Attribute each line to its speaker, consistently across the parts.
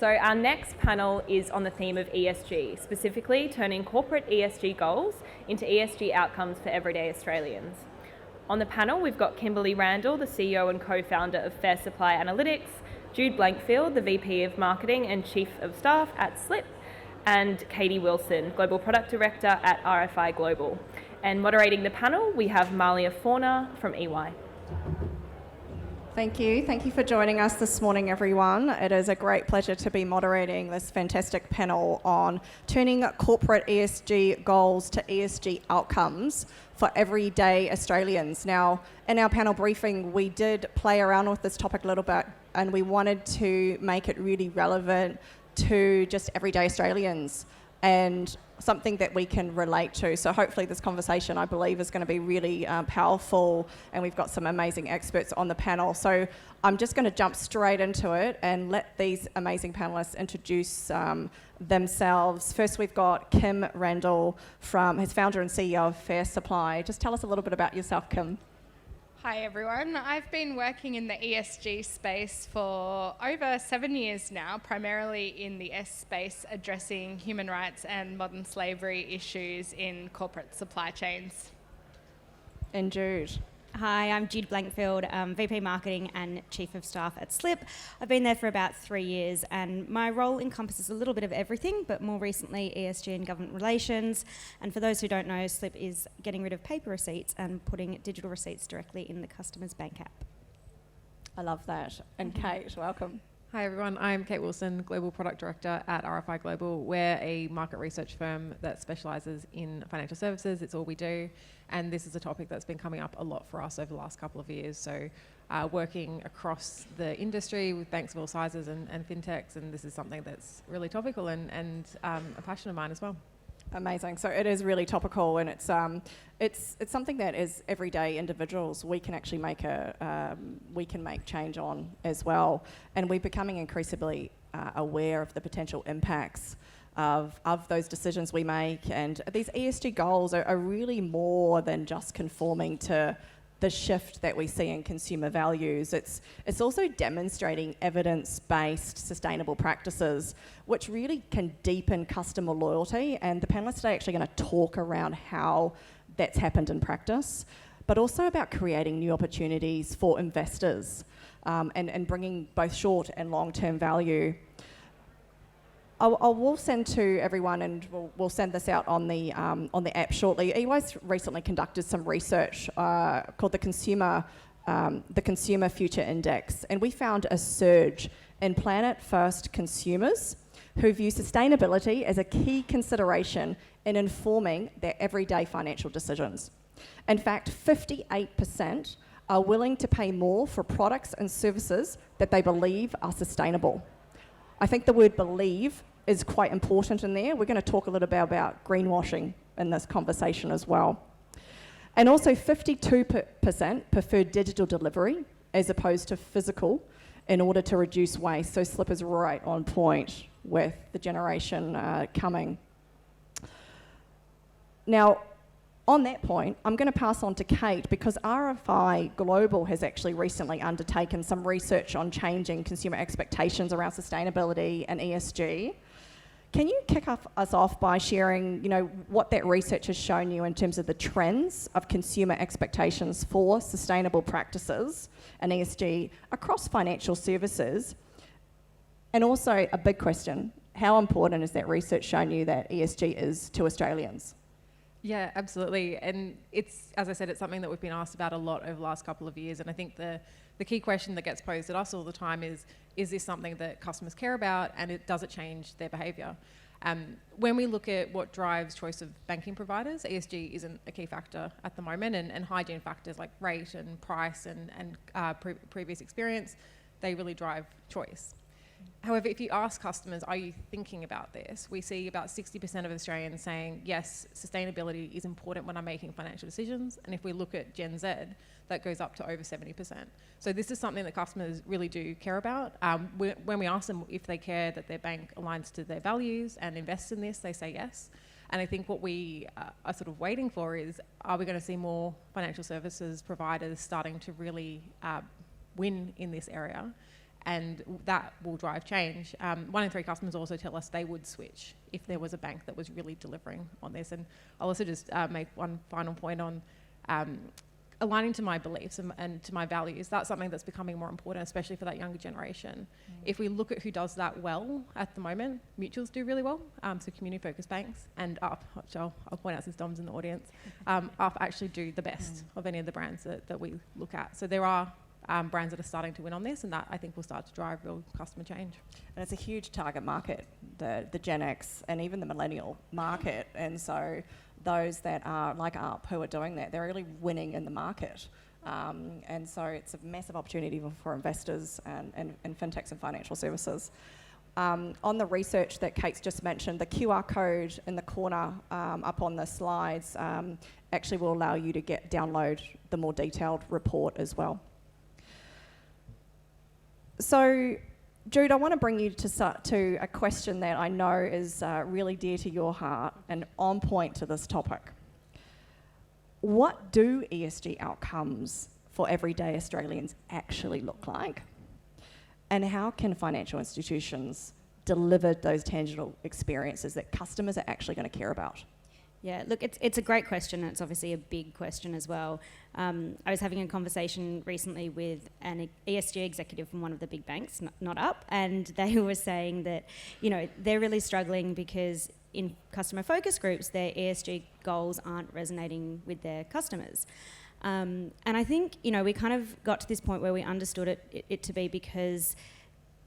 Speaker 1: So our next panel is on the theme of ESG, specifically turning corporate ESG goals into ESG outcomes for everyday Australians. On the panel, we've got Kimberly Randall, the CEO and co-founder of Fair Supply Analytics, Jude Blankfield, the VP of Marketing and Chief of Staff at Slip, and Katie Wilson, Global Product Director at RFI Global. And moderating the panel, we have Malia Fauna from EY.
Speaker 2: Thank you. Thank you for joining us this morning, everyone. It is a great pleasure to be moderating this fantastic panel on turning corporate ESG goals to ESG outcomes for everyday Australians. Now, in our panel briefing, we did play around with this topic a little bit, and we wanted to make it really relevant to just everyday Australians and something that we can relate to. So hopefully this conversation, I believe, is going to be really powerful, and we've got some amazing experts on the panel. So I'm just going to jump straight into it and let these amazing panelists introduce themselves. First, we've got Kim Randall, who's founder and CEO of Fair Supply. Just tell us a little bit about yourself, Kim.
Speaker 3: Hi everyone, I've been working in the ESG space for over 7 years now, primarily in the S space, addressing human rights and modern slavery issues in corporate supply chains.
Speaker 2: And Jude.
Speaker 4: Hi, I'm Jude Blankfield, VP Marketing and Chief of Staff at Slip. I've been there for about 3 years, and my role encompasses a little bit of everything, but more recently ESG and government relations. And for those who don't know, Slip is getting rid of paper receipts and putting digital receipts directly in the customer's bank app.
Speaker 2: I love that. And Kate, welcome.
Speaker 5: Hi everyone, I'm Kate Wilson, Global Product Director at RFI Global. We're a market research firm that specialises in financial services. It's all we do, and this is a topic that's been coming up a lot for us over the last couple of years. So working across the industry with banks of all sizes and fintechs, and this is something that's really topical and a passion of mine as well.
Speaker 2: Amazing. So it is really topical, and it's something that as everyday individuals we can actually make change on as well, and we're becoming increasingly aware of the potential impacts of those decisions we make. And these ESG goals are really more than just conforming to the shift that we see in consumer values. It's also demonstrating evidence-based sustainable practices, which really can deepen customer loyalty. And the panelists today are actually going to talk around how that's happened in practice, but also about creating new opportunities for investors and bringing both short and long-term value. We'll send to everyone, and we'll send this out on the app shortly. EY's recently conducted some research called the Consumer Future Index, and we found a surge in planet-first consumers who view sustainability as a key consideration in informing their everyday financial decisions. In fact, 58% are willing to pay more for products and services that they believe are sustainable. I think the word believe is quite important in there. We're going to talk a little bit about greenwashing in this conversation as well. And also 52% prefer digital delivery as opposed to physical in order to reduce waste. So Slip is right on point with the generation coming. Now, on that point, I'm going to pass on to Kate, because RFI Global has actually recently undertaken some research on changing consumer expectations around sustainability and ESG. Can you kick us off by sharing, what that research has shown you in terms of the trends of consumer expectations for sustainable practices and ESG across financial services? And also a big question, how important has that research shown you that ESG is to Australians?
Speaker 5: Yeah, absolutely. And it's, as I said, it's something that we've been asked about a lot over the last couple of years. And I think the key question that gets posed at us all the time is this something that customers care about, and does it change their behaviour? When we look at what drives choice of banking providers, ESG isn't a key factor at the moment, and hygiene factors like rate and price and previous experience, they really drive choice. However, if you ask customers, are you thinking about this? We see about 60% of Australians saying, yes, sustainability is important when I'm making financial decisions. And if we look at Gen Z, that goes up to over 70%. So this is something that customers really do care about. When we ask them if they care that their bank aligns to their values and invests in this, they say yes. And I think what we are sort of waiting for is, are we going to see more financial services providers starting to really win in this area? and that will drive change. 1 in 3 customers also tell us they would switch if there was a bank that was really delivering on this. And I'll also just make one final point on aligning to my beliefs and to my values. That's something that's becoming more important, especially for that younger generation. If we look at who does that well at the moment, mutuals do really well, so community-focused banks, and Up, which I'll point out since Dom's in the audience, Up actually do the best of any of the brands that we look at. So there are brands that are starting to win on this, and that I think will start to drive real customer change.
Speaker 2: And it's a huge target market, the Gen X and even the millennial market. And so those that are like Up who are doing that, they're really winning in the market. And so it's a massive opportunity for investors and fintechs and financial services. On the research that Kate's just mentioned, the QR code in the corner up on the slides actually will allow you to download the more detailed report as well. So, Jude, I want to bring you to a question that I know is really dear to your heart and on point to this topic. What do ESG outcomes for everyday Australians actually look like? And how can financial institutions deliver those tangible experiences that customers are actually going to care about?
Speaker 4: Yeah, look, it's a great question, and it's obviously a big question as well. I was having a conversation recently with an ESG executive from one of the big banks, not Up, and they were saying that, you know, they're really struggling because in customer focus groups, their ESG goals aren't resonating with their customers. And I think, you know, we kind of got to this point where we understood it to be because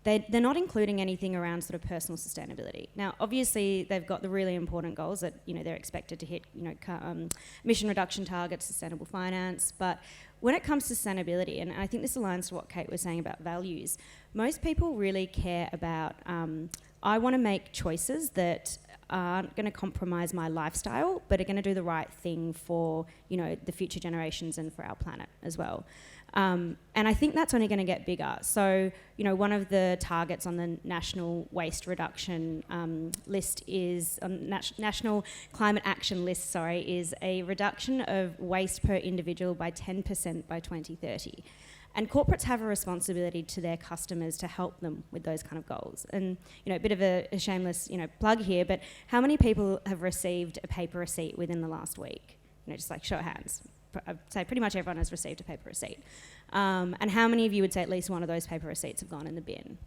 Speaker 4: they're not including anything around sort of personal sustainability. Now, obviously, they've got the really important goals that, you know, they're expected to hit, you know, emission reduction targets, sustainable finance. But when it comes to sustainability, and I think this aligns to what Kate was saying about values, most people really care about, I want to make choices that aren't going to compromise my lifestyle, but are going to do the right thing for, you know, the future generations and for our planet as well. And I think that's only going to get bigger. So, you know, one of the targets on the National Waste Reduction list is, National Climate Action list, is a reduction of waste per individual by 10% by 2030. And corporates have a responsibility to their customers to help them with those kind of goals. And, you know, a bit of a shameless, you know, plug here, but how many people have received a paper receipt within the last week? You know, just like show of hands. I'd say pretty much everyone has received a paper receipt. And how many of you would say at least one of those paper receipts have gone in the bin?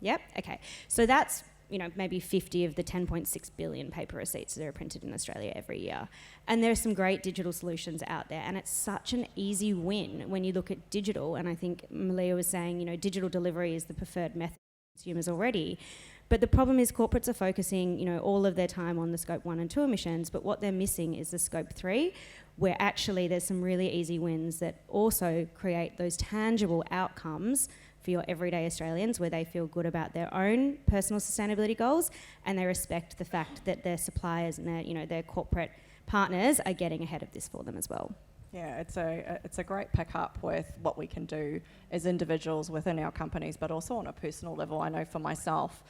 Speaker 4: Yep, okay. So that's, you know, maybe 50 of the 10.6 billion paper receipts that are printed in Australia every year. And there are some great digital solutions out there, and it's such an easy win when you look at digital. And I think Malia was saying, you know, digital delivery is the preferred method for consumers already. But the problem is corporates are focusing, you know, all of their time on the scope 1 and 2 emissions, but what they're missing is the scope 3, where actually there's some really easy wins that also create those tangible outcomes for your everyday Australians, where they feel good about their own personal sustainability goals and they respect the fact that their suppliers and their, you know, their corporate partners are getting ahead of this for them as well.
Speaker 2: Yeah, it's a great pick up with what we can do as individuals within our companies, but also on a personal level. I know for myself,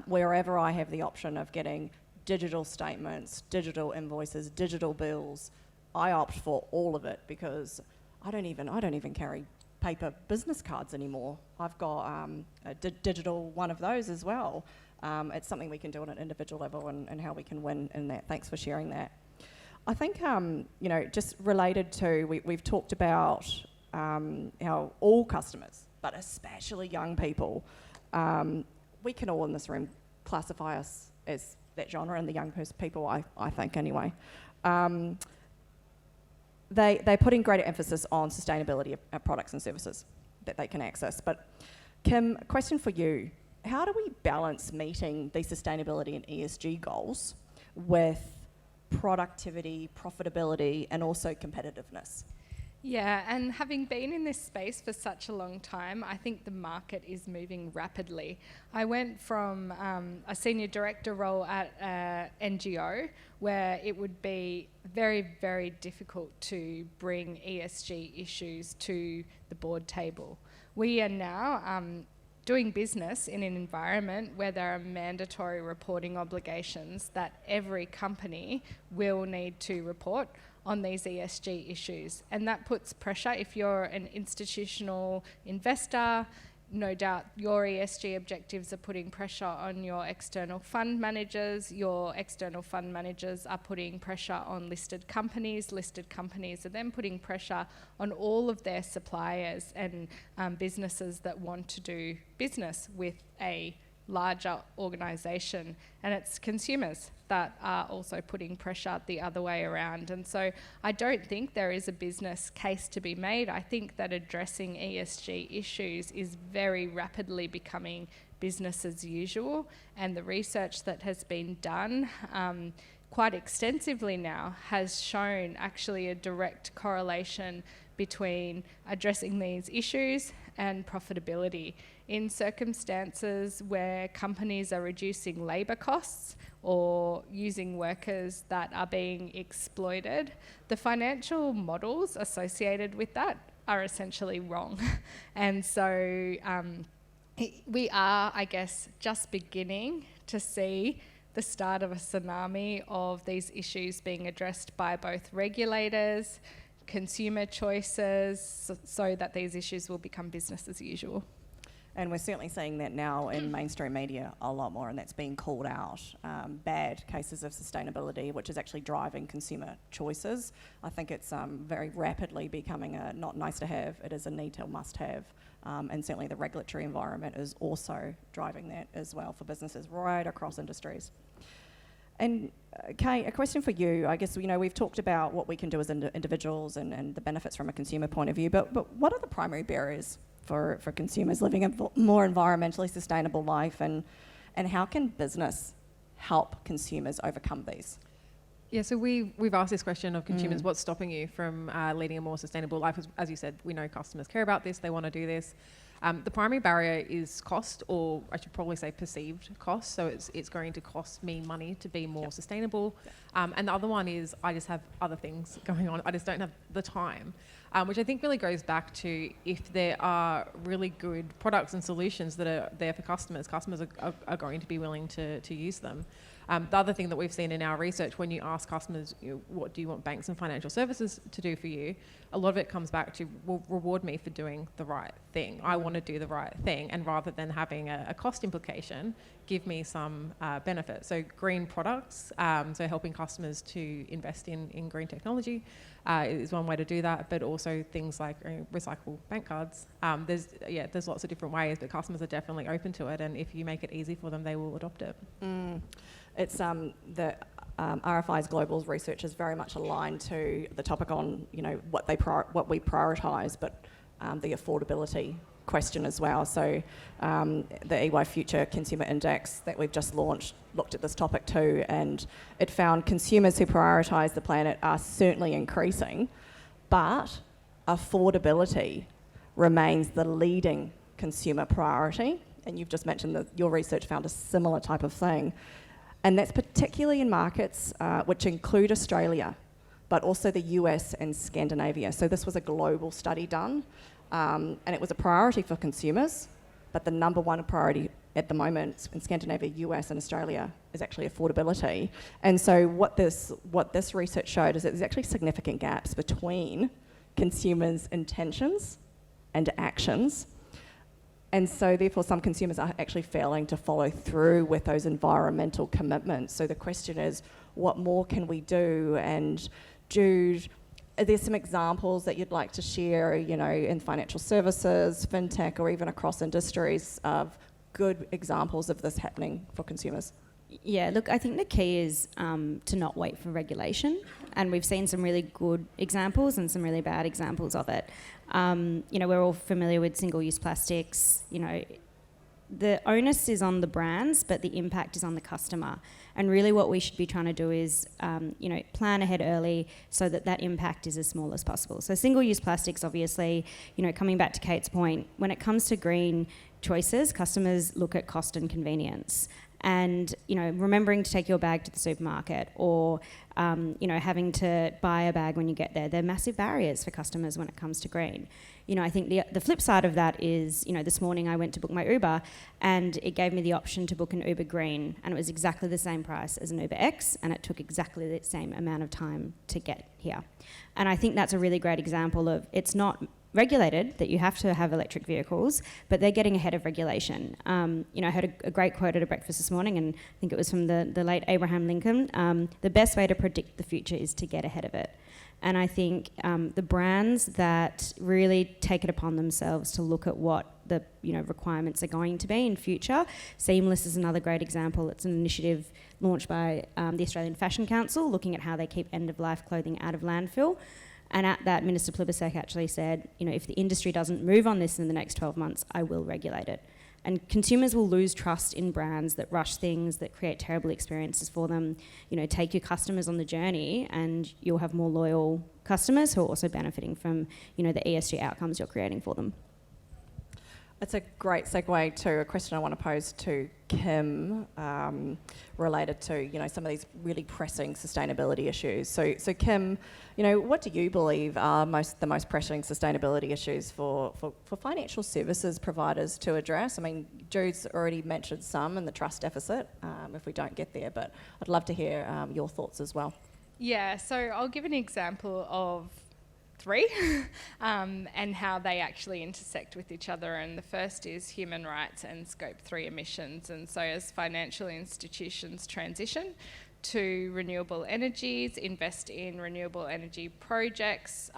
Speaker 2: wherever I have the option of getting digital statements, digital invoices, digital bills, I opt for all of it because I don't even carry paper business cards anymore. I've got a digital one of those as well. It's something we can do on an individual level and how we can win in that. Thanks for sharing that. I think, you know, just related to, we've talked about how all customers, but especially young people, we can all in this room classify us as that genre and the young people, I think anyway. They're putting greater emphasis on sustainability of products and services that they can access. But Kim, a question for you. How do we balance meeting these sustainability and ESG goals with productivity, profitability, and also competitiveness?
Speaker 3: Yeah, and having been in this space for such a long time, I think the market is moving rapidly. I went from a senior director role at NGO, where it would be very, very difficult to bring ESG issues to the board table. We are now doing business in an environment where there are mandatory reporting obligations that every company will need to report on these ESG issues. And that puts pressure if you're an institutional investor, no doubt your ESG objectives are putting pressure on your external fund managers. Your external fund managers are putting pressure on listed companies. Listed companies are then putting pressure on all of their suppliers and businesses that want to do business with a larger organisation, and it's consumers that are also putting pressure the other way around. And so I don't think there is a business case to be made. I think that addressing ESG issues is very rapidly becoming business as usual, and the research that has been done quite extensively now has shown actually a direct correlation between addressing these issues and profitability. In circumstances where companies are reducing labour costs or using workers that are being exploited, the financial models associated with that are essentially wrong. And so we are, I guess, just beginning to see the start of a tsunami of these issues being addressed by both regulators, consumer choices, so that these issues will become business as usual.
Speaker 2: And we're certainly seeing that now in mainstream media a lot more, and that's being called out. Bad cases of sustainability, which is actually driving consumer choices. I think it's very rapidly becoming a not nice to have, it is a need to must have. And certainly the regulatory environment is also driving that as well for businesses right across industries. And Kay, a question for you. I guess, we've talked about what we can do as individuals and the benefits from a consumer point of view, but what are the primary barriers for consumers living a more environmentally sustainable life, and how can business help consumers overcome these?
Speaker 5: Yeah, so we've asked this question of consumers, what's stopping you from leading a more sustainable life? As you said, we know customers care about this, they want to do this. The primary barrier is cost, or I should probably say perceived cost. So it's going to cost me money to be more sustainable. And the other one is I just have other things going on. I just don't have the time, which I think really goes back to if there are really good products and solutions that are there for customers are going to be willing to use them. The other thing that we've seen in our research, when you ask customers, what do you want banks and financial services to do for you, a lot of it comes back to, well, reward me for doing the right thing. I want to do the right thing, and rather than having a cost implication, give me some benefit. So green products, so helping customers to invest in green technology is one way to do that, but also things like recyclable bank cards. There's lots of different ways, but customers are definitely open to it, and if you make it easy for them, they will adopt it.
Speaker 2: It's the RFI's global research is very much aligned to the topic on what we prioritise, but the affordability question as well. So the EY Future Consumer Index that we've just launched looked at this topic too, and it found consumers who prioritise the planet are certainly increasing, but affordability remains the leading consumer priority. And you've just mentioned that your research found a similar type of thing. And that's particularly in markets which include Australia, but also the US and Scandinavia. So this was a global study done, and it was a priority for consumers, but the number one priority at the moment in Scandinavia, US and Australia is actually affordability. And so what this research showed is that there's actually significant gaps between consumers' intentions and actions. And so therefore some consumers are actually failing to follow through with those environmental commitments. So the question is, what more can we do? And Jude, are there some examples that you'd like to share, in financial services, FinTech, or even across industries of good examples of this happening for consumers?
Speaker 4: Yeah, look, I think the key is to not wait for regulation, and we've seen some really good examples and some really bad examples of it. We're all familiar with single-use plastics. The onus is on the brands, but the impact is on the customer. And really what we should be trying to do is, plan ahead early so that impact is as small as possible. So single-use plastics, obviously, coming back to Kate's point, when it comes to green choices, customers look at cost and convenience. And, remembering to take your bag to the supermarket or, having to buy a bag when you get there, they're massive barriers for customers when it comes to green. I think the flip side of that is, this morning I went to book my Uber and it gave me the option to book an Uber Green, and it was exactly the same price as an Uber X, and it took exactly the same amount of time to get here. And I think that's a really great example of it's not regulated that you have to have electric vehicles, but they're getting ahead of regulation. I heard a great quote at a breakfast this morning, and I think it was from the late Abraham Lincoln. The best way to predict the future is to get ahead of it. And I think the brands that really take it upon themselves to look at what the requirements are going to be in future. Seamless is another great example. It's an initiative launched by the Australian Fashion Council, looking at how they keep end-of-life clothing out of landfill. And at that, Minister Plibersek actually said, if the industry doesn't move on this in the next 12 months, I will regulate it. And consumers will lose trust in brands that rush things, that create terrible experiences for them. Take your customers on the journey, and you'll have more loyal customers who are also benefiting from, the ESG outcomes you're creating for them.
Speaker 2: It's a great segue to a question I want to pose to Kim, related to some of these really pressing sustainability issues. So Kim, what do you believe are the most pressing sustainability issues for financial services providers to address? I mean, Jude's already mentioned some, and the trust deficit, if we don't get there, but I'd love to hear your thoughts as well.
Speaker 3: Yeah, so I'll give an example of 3 and how they actually intersect with each other. And the first is human rights and scope 3 emissions. And so as financial institutions transition to renewable energies, invest in renewable energy projects,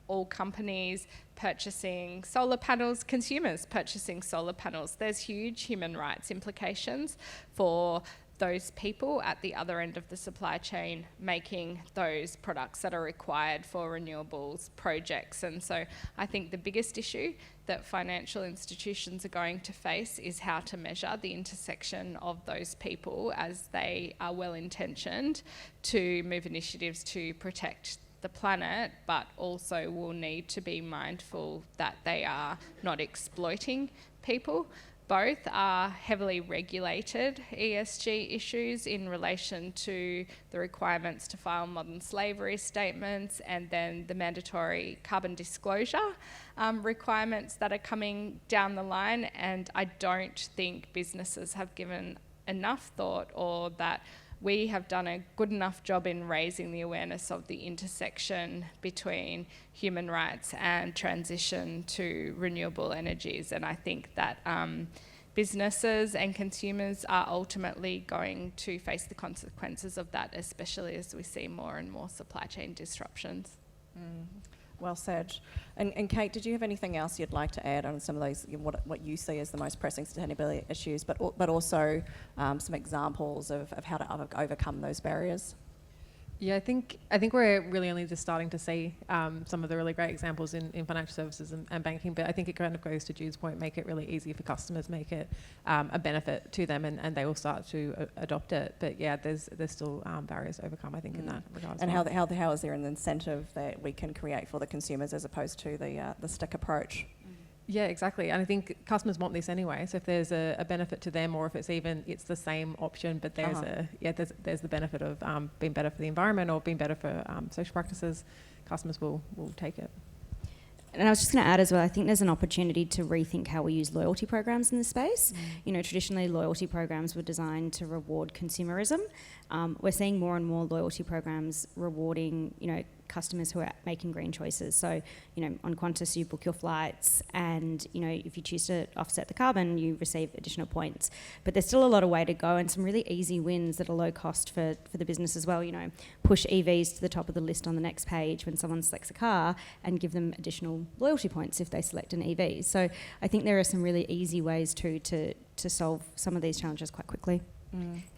Speaker 3: all companies purchasing solar panels, consumers purchasing solar panels, there's huge human rights implications for those people at the other end of the supply chain making those products that are required for renewables projects. And so I think the biggest issue that financial institutions are going to face is how to measure the intersection of those people, as they are well intentioned to move initiatives to protect the planet, but also will need to be mindful that they are not exploiting people. Both are heavily regulated ESG issues in relation to the requirements to file modern slavery statements, and then the mandatory carbon disclosure requirements that are coming down the line. And I don't think businesses have given enough thought, or that we have done a good enough job in raising the awareness of the intersection between human rights and transition to renewable energies. And I think that businesses and consumers are ultimately going to face the consequences of that, especially as we see more and more supply chain disruptions.
Speaker 2: Well said. And Kate, did you have anything else you'd like to add on some of those, what you see as the most pressing sustainability issues, but also some examples of how to overcome those barriers?
Speaker 5: Yeah, I think we're really only just starting to see some of the really great examples in financial services and banking, but I think it kind of goes to Jude's point, make it really easy for customers, make it a benefit to them, and they will start to adopt it. But yeah, there's still barriers to overcome, I think, in that regard.
Speaker 2: And how is there an incentive that we can create for the consumers as opposed to the stick approach?
Speaker 5: Yeah, exactly. And I think customers want this anyway. So if there's a benefit to them, or if it's the same option, but there's there's the benefit of being better for the environment or being better for social practices, customers will take it.
Speaker 4: And I was just going to add as well, I think there's an opportunity to rethink how we use loyalty programs in this space. Traditionally loyalty programs were designed to reward consumerism. We're seeing more and more loyalty programs rewarding, customers who are making green choices. So, on Qantas you book your flights, and, if you choose to offset the carbon, you receive additional points. But there's still a lot of way to go, and some really easy wins that are low cost for the business as well. Push EVs to the top of the list on the next page when someone selects a car, and give them additional loyalty points if they select an EV. So I think there are some really easy ways to solve some of these challenges quite quickly.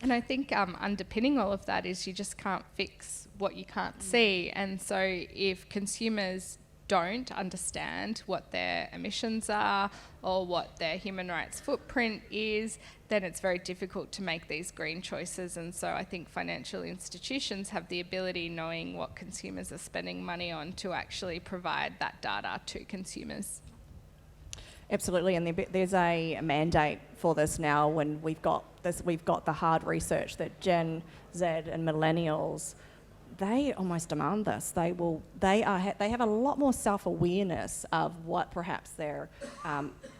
Speaker 3: And I think underpinning all of that is you just can't fix what you can't see. And so if consumers don't understand what their emissions are or what their human rights footprint is, then it's very difficult to make these green choices. And so I think financial institutions have the ability, knowing what consumers are spending money on, to actually provide that data to consumers.
Speaker 2: Absolutely, and there's a mandate for this now. When we've got the hard research that Gen Z and millennials, they almost demand this. They have a lot more self-awareness of what perhaps their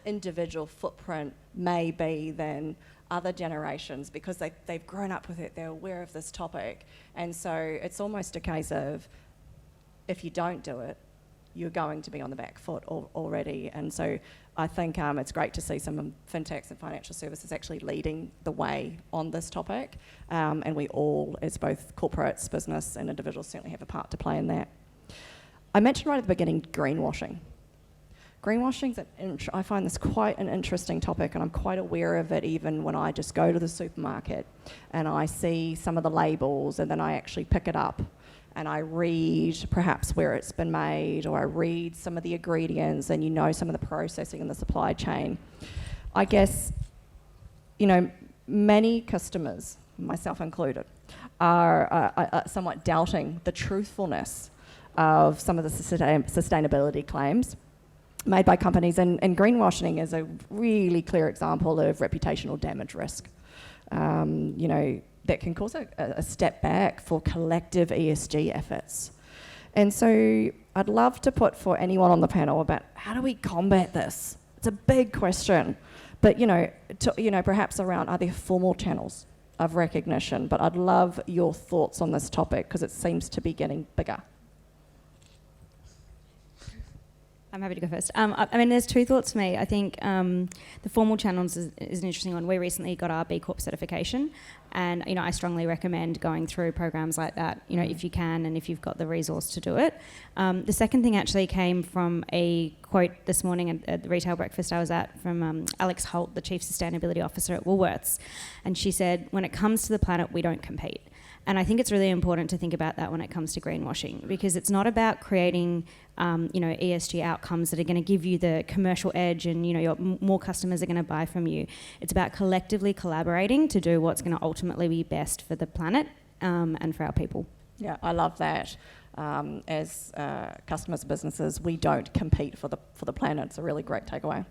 Speaker 2: individual footprint may be than other generations, because they've grown up with it. They're aware of this topic, and so it's almost a case of, if you don't do it, you're going to be on the back foot already. And so I think it's great to see some fintechs and financial services actually leading the way on this topic. And we all, as both corporates, business and individuals, certainly have a part to play in that. I mentioned right at the beginning greenwashing. Greenwashing, I find this quite an interesting topic, and I'm quite aware of it even when I just go to the supermarket and I see some of the labels, and then I actually pick it up and I read perhaps where it's been made, or I read some of the ingredients, and some of the processing in the supply chain. I guess, many customers, myself included, are somewhat doubting the truthfulness of some of the sustainability claims made by companies, and greenwashing is a really clear example of reputational damage risk. That can cause a step back for collective ESG efforts. And so I'd love to put for anyone on the panel about how do we combat this? It's a big question, but perhaps around, are there formal channels of recognition? But I'd love your thoughts on this topic because it seems to be getting bigger.
Speaker 4: I'm happy to go first. There's two thoughts for me. I think the formal channels is an interesting one. We recently got our B Corp certification, and I strongly recommend going through programs like that, if you can and if you've got the resource to do it. The second thing actually came from a quote this morning at the retail breakfast I was at from Alex Holt, the Chief Sustainability Officer at Woolworths, and she said, when it comes to the planet, we don't compete. And I think it's really important to think about that when it comes to greenwashing, because it's not about creating, ESG outcomes that are going to give you the commercial edge and, more customers are going to buy from you. It's about collectively collaborating to do what's going to ultimately be best for the planet and for our people.
Speaker 2: Yeah, I love that. As customers, businesses, we don't compete for the planet. It's a really great takeaway.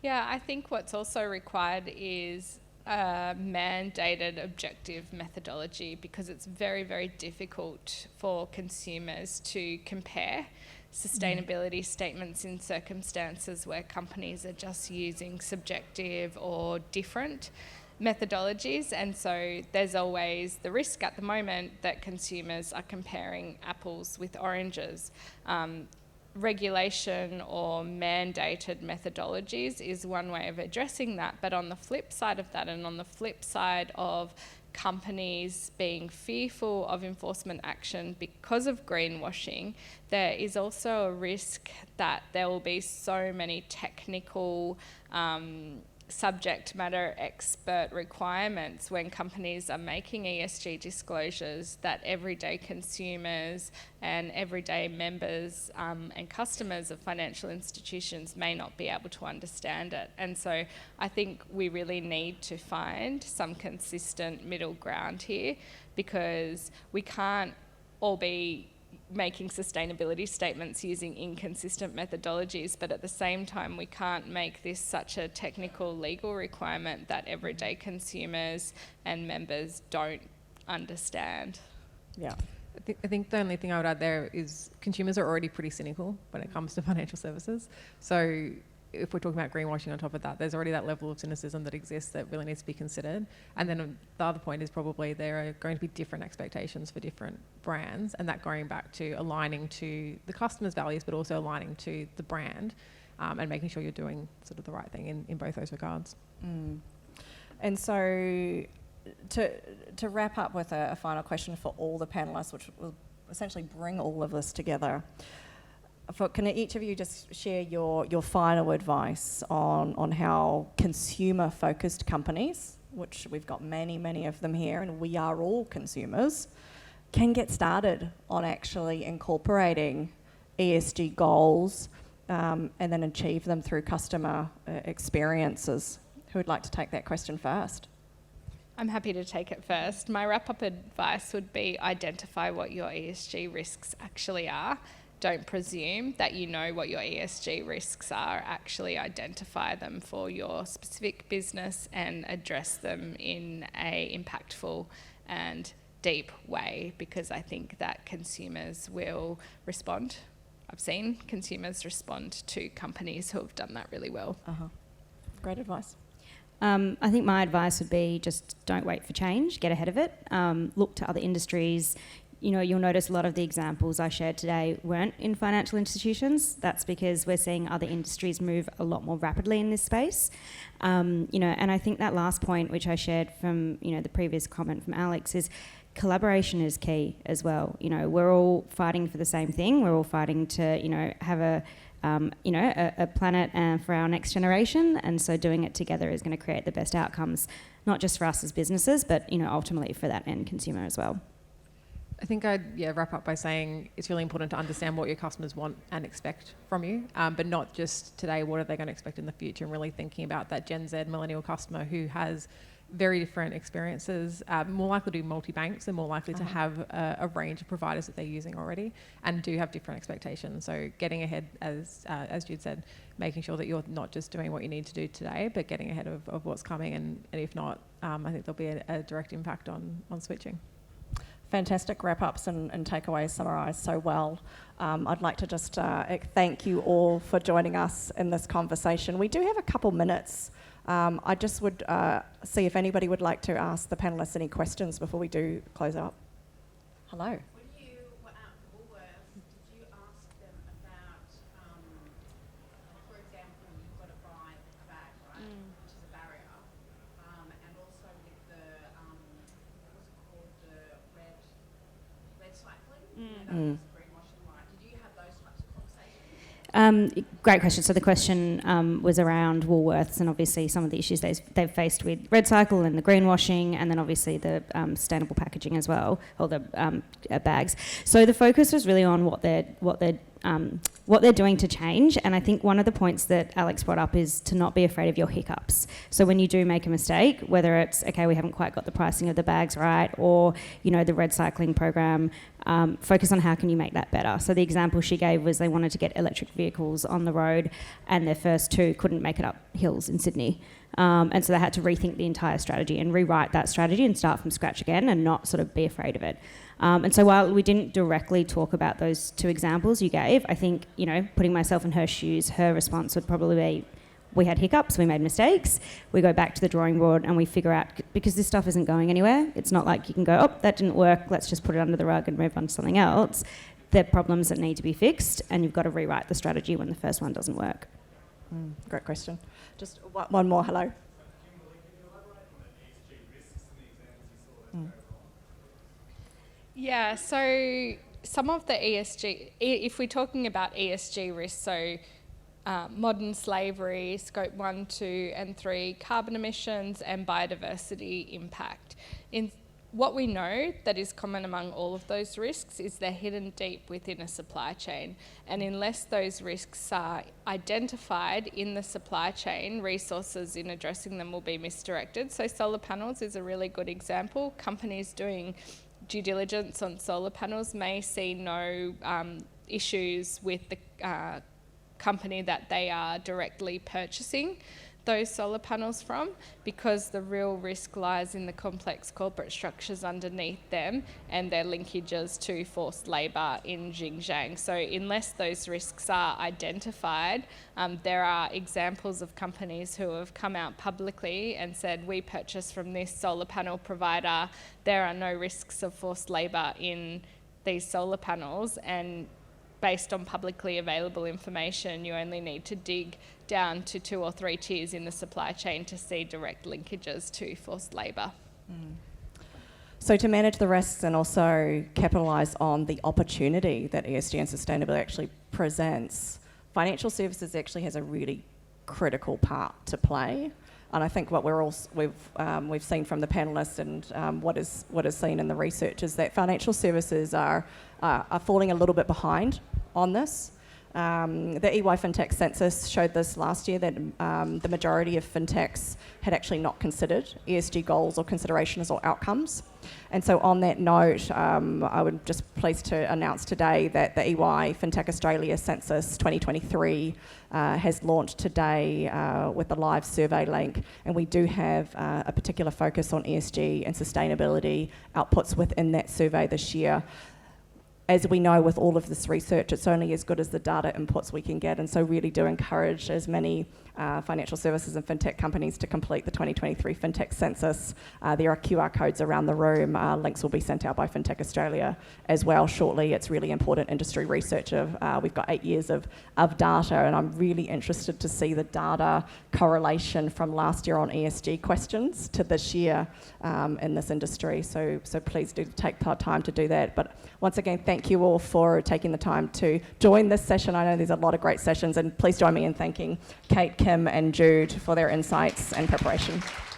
Speaker 3: Yeah, I think what's also required is a mandated objective methodology, because it's very, very difficult for consumers to compare sustainability statements in circumstances where companies are just using subjective or different methodologies. And so there's always the risk at the moment that consumers are comparing apples with oranges. Regulation or mandated methodologies is one way of addressing that, but on the flip side of that, and on the flip side of companies being fearful of enforcement action because of greenwashing, there is also a risk that there will be so many technical subject matter expert requirements when companies are making ESG disclosures that everyday consumers and everyday members and customers of financial institutions may not be able to understand it. And so I think we really need to find some consistent middle ground here, because we can't all be making sustainability statements using inconsistent methodologies, but at the same time we can't make this such a technical legal requirement that everyday consumers and members don't understand.
Speaker 2: Yeah.
Speaker 5: I think the only thing I would add there is consumers are already pretty cynical when it comes to financial services. So if we're talking about greenwashing on top of that, there's already that level of cynicism that exists that really needs to be considered. And then the other point is probably there are going to be different expectations for different brands, and that going back to aligning to the customer's values, but also aligning to the brand and making sure you're doing sort of the right thing in both those regards.
Speaker 2: And so to wrap up with a final question for all the panellists, which will essentially bring all of this together. Can each of you just share your final advice on how consumer-focused companies, which we've got many of them here, and we are all consumers, can get started on actually incorporating ESG goals and then achieve them through customer experiences? Who would like to take that question first?
Speaker 3: I'm happy to take it first. My wrap-up advice would be identify what your ESG risks actually are. Don't presume that you know what your ESG risks are. Actually identify them for your specific business and address them in a impactful and deep way, because I think that consumers will respond. I've seen consumers respond to companies who have done that really well.
Speaker 2: Great advice.
Speaker 4: I think my advice would be just don't wait for change, get ahead of it, look to other industries, you'll notice a lot of the examples I shared today weren't in financial institutions. That's because we're seeing other industries move a lot more rapidly in this space. And I think that last point, which I shared from, the previous comment from Alex, is collaboration is key as well. We're all fighting for the same thing. We're all fighting to, have a planet for our next generation. And so doing it together is going to create the best outcomes, not just for us as businesses, but, ultimately for that end consumer as well.
Speaker 5: I think I'd wrap up by saying it's really important to understand what your customers want and expect from you, but not just today, what are they going to expect in the future, and really thinking about that Gen Z millennial customer who has very different experiences, more likely to be multi-banks and more likely to have a range of providers that they're using already and do have different expectations. So getting ahead, as Jude said, making sure that you're not just doing what you need to do today, but getting ahead of what's coming, and if not, I think there'll be a direct impact on switching.
Speaker 2: Fantastic wrap-ups and takeaways summarised so well. I'd like to just thank you all for joining us in this conversation. We do have a couple minutes. I just would see if anybody would like to ask the panellists any questions before we do close up. Hello.
Speaker 6: When you were at Woolworths, did you ask them about, for example, you've got to buy a bag, right, which is a barrier, and also with the, what was it called, the red cycling, that was greenwashing, right? Did you have those types of conversations?
Speaker 4: Great question. So the question was around Woolworths and obviously some of the issues they've faced with red cycle and the greenwashing, and then obviously the sustainable packaging as well, or the bags. So the focus was really on what they're doing to change, and I think one of the points that Alex brought up is to not be afraid of your hiccups. So when you do make a mistake, whether it's, okay, we haven't quite got the pricing of the bags right, or, the red cycling program, focus on how can you make that better. So the example she gave was they wanted to get electric vehicles on the road, and their first two couldn't make it up hills in Sydney. And so they had to rethink the entire strategy and rewrite that strategy and start from scratch again and not sort of be afraid of it. And so while we didn't directly talk about those two examples you gave, I think, putting myself in her shoes, her response would probably be, we had hiccups, we made mistakes, we go back to the drawing board and we figure out, because this stuff isn't going anywhere, it's not like you can go, oh, that didn't work, let's just put it under the rug and move on to something else. They're problems that need to be fixed, and you've got to rewrite the strategy when the first one doesn't work.
Speaker 2: Great question. Just one more, hello.
Speaker 3: Yeah, so some of the ESG, if we're talking about ESG risks, so modern slavery, scope 1, 2 and 3, carbon emissions and biodiversity impact. What we know that is common among all of those risks is they're hidden deep within a supply chain. And unless those risks are identified in the supply chain, resources in addressing them will be misdirected. So solar panels is a really good example. Companies doing due diligence on solar panels may see no issues with the company that they are directly purchasing those solar panels from, because the real risk lies in the complex corporate structures underneath them and their linkages to forced labour in Xinjiang. So unless those risks are identified, there are examples of companies who have come out publicly and said, we purchase from this solar panel provider, there are no risks of forced labour in these solar panels, and based on publicly available information, you only need to dig down to 2 or 3 tiers in the supply chain to see direct linkages to forced labour.
Speaker 2: So to manage the risks and also capitalise on the opportunity that ESG and sustainability actually presents, financial services actually has a really critical part to play. And I think what we've seen from the panellists and what is seen in the research is that financial services are falling a little bit behind on this. The EY FinTech census showed this last year, that the majority of fintechs had actually not considered ESG goals or considerations or outcomes. And so on that note, I would just pleased to announce today that the EY FinTech Australia census 2023 has launched today with a live survey link, and we do have a particular focus on ESG and sustainability outputs within that survey this year. as we know with all of this research, it's only as good as the data inputs we can get, and so really do encourage as many financial services and fintech companies to complete the 2023 FinTech census. There are QR codes around the room. Links will be sent out by FinTech Australia as well shortly. It's really important industry research. We've got 8 years of data, and I'm really interested to see the data correlation from last year on ESG questions to this year in this industry. So please do take time to do that. But once again, thank you all for taking the time to join this session. I know there's a lot of great sessions, and please join me in thanking Kate, Kim and Jude for their insights and preparation.